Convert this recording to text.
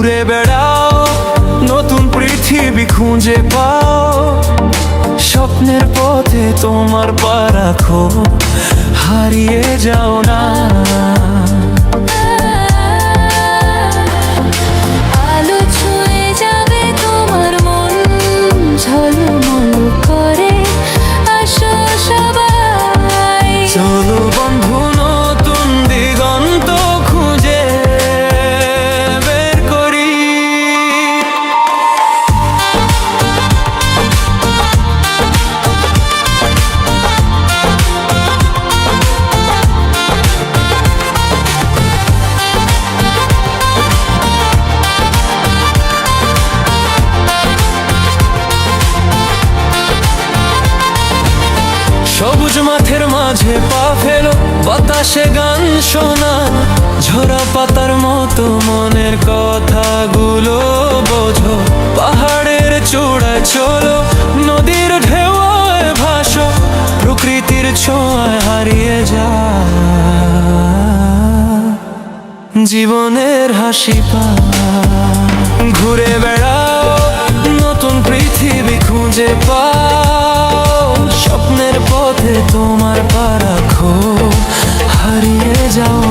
ঘুরে বেড়াও, নতুন পৃথিবী খুঁজে পাও। স্বপ্নের পথে তোমার পা রাখো, হারিয়ে যাও না। আলো ছুঁয়ে যাবে তোমার মন, ঝলমল করে আসো সবাই। চলো বন্ধু, নতুন দিগন্ত খুঁজে বের করি। সবুজ মাঠের মাঝে পা ফেলো, বাতাসে গান শোনা, ঝরা পাতার মতো মনের কথাগুলো বোঝো। পাহাড়ের চূড়ায় চলো, নদীর ঢেউয়ে ভাসো, প্রকৃতির ছোঁয়ায় হারিয়ে যা জীবনের হাসি পা। ঘুরে বেড়াও, নতুন পৃথিবী খুঁজে পাও। স্বপ্নের পথে তোমার পা রাখো, হারিয়ে যাও